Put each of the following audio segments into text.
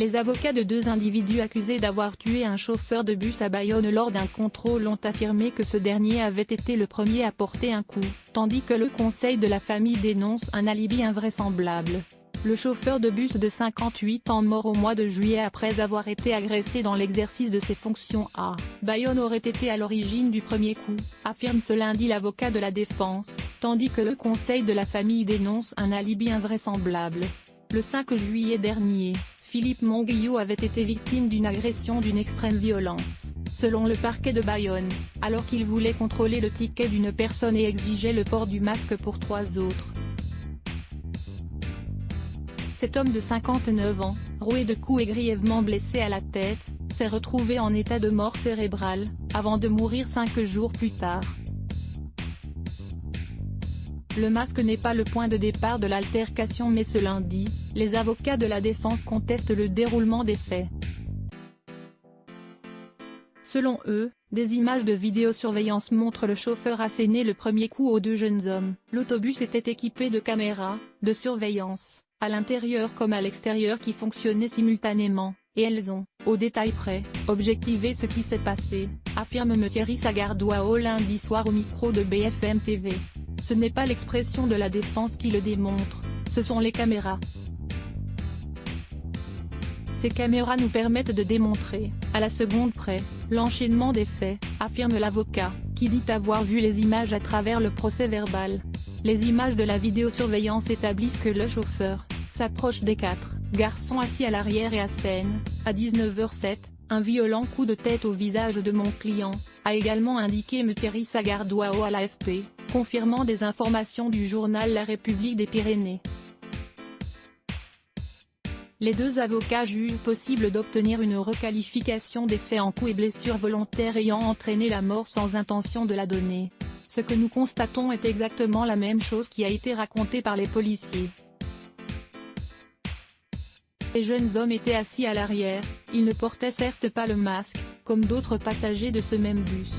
Les avocats de deux individus accusés d'avoir tué un chauffeur de bus à Bayonne lors d'un contrôle ont affirmé que ce dernier avait été le premier à porter un coup, tandis que le conseil de la famille dénonce un alibi invraisemblable. Le chauffeur de bus de 58 ans mort au mois de juillet après avoir été agressé dans l'exercice de ses fonctions à Bayonne aurait été à l'origine du premier coup, affirme ce lundi l'avocat de la défense, tandis que le conseil de la famille dénonce un alibi invraisemblable. Le 5 juillet dernier, Philippe Monguillot avait été victime d'une agression d'une extrême violence, selon le parquet de Bayonne, alors qu'il voulait contrôler le ticket d'une personne et exigeait le port du masque pour 3 autres. Cet homme de 59 ans, roué de coups et grièvement blessé à la tête, s'est retrouvé en état de mort cérébrale, avant de mourir 5 jours plus tard. Le masque n'est pas le point de départ de l'altercation mais ce lundi, les avocats de la défense contestent le déroulement des faits. Selon eux, des images de vidéosurveillance montrent le chauffeur asséner le premier coup aux 2 jeunes hommes. L'autobus était équipé de caméras de surveillance, à l'intérieur comme à l'extérieur qui fonctionnaient simultanément, et elles ont, au détail près, objectivé ce qui s'est passé, affirme Thierry Sagardoao lundi soir au micro de BFM TV. Ce n'est pas l'expression de la défense qui le démontre, ce sont les caméras. Ces caméras nous permettent de démontrer, à la seconde près, l'enchaînement des faits, affirme l'avocat, qui dit avoir vu les images à travers le procès-verbal. Les images de la vidéosurveillance établissent que le chauffeur s'approche des 4 garçons assis à l'arrière et assène, à 19h07, un violent coup de tête au visage de mon client, a également indiqué Thierry Sagardoao à l'AFP, confirmant des informations du journal La République des Pyrénées. Les 2 avocats jugent possible d'obtenir une requalification des faits en coups et blessures volontaires ayant entraîné la mort sans intention de la donner. Ce que nous constatons est exactement la même chose qui a été racontée par les policiers. Les jeunes hommes étaient assis à l'arrière, ils ne portaient certes pas le masque, comme d'autres passagers de ce même bus.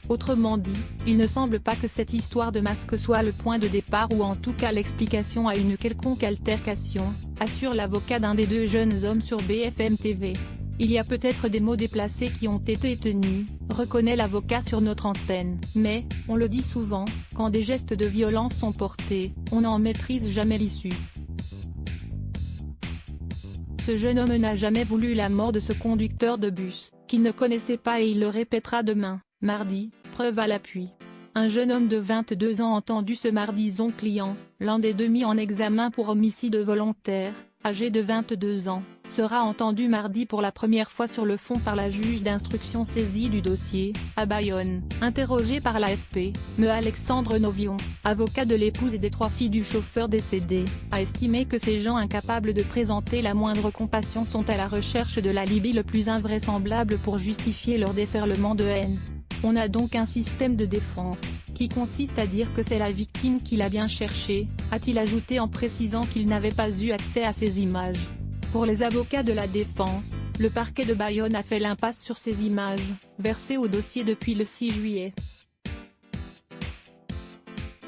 Autrement dit, il ne semble pas que cette histoire de masque soit le point de départ ou en tout cas l'explication à une quelconque altercation, assure l'avocat d'un des 2 jeunes hommes sur BFM TV. Il y a peut-être des mots déplacés qui ont été tenus, reconnaît l'avocat sur notre antenne, mais, on le dit souvent, quand des gestes de violence sont portés, on n'en maîtrise jamais l'issue. Ce jeune homme n'a jamais voulu la mort de ce conducteur de bus, qu'il ne connaissait pas et il le répétera demain, mardi, preuve à l'appui. Un jeune homme de 22 ans entendu ce mardi son client, l'un des 2 mis en examen pour homicide volontaire, âgé de 22 ans, sera entendu mardi pour la première fois sur le fond par la juge d'instruction saisie du dossier, à Bayonne. Interrogé par l'AFP, Me Alexandre Novion, avocat de l'épouse et des 3 filles du chauffeur décédé, a estimé que ces gens incapables de présenter la moindre compassion sont à la recherche de l'alibi le plus invraisemblable pour justifier leur déferlement de haine. On a donc un système de défense, qui consiste à dire que c'est la victime qui l'a bien cherché, a-t-il ajouté en précisant qu'il n'avait pas eu accès à ces images. Pour les avocats de la défense, le parquet de Bayonne a fait l'impasse sur ces images, versées au dossier depuis le 6 juillet.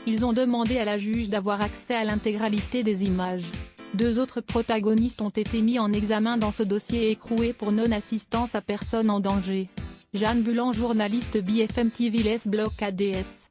Ils ont demandé à la juge d'avoir accès à l'intégralité des images. 2 autres protagonistes ont été mis en examen dans ce dossier écroué pour non-assistance à personne en danger. Jeanne Bulan, journaliste BFM TV Les Blocs ADS.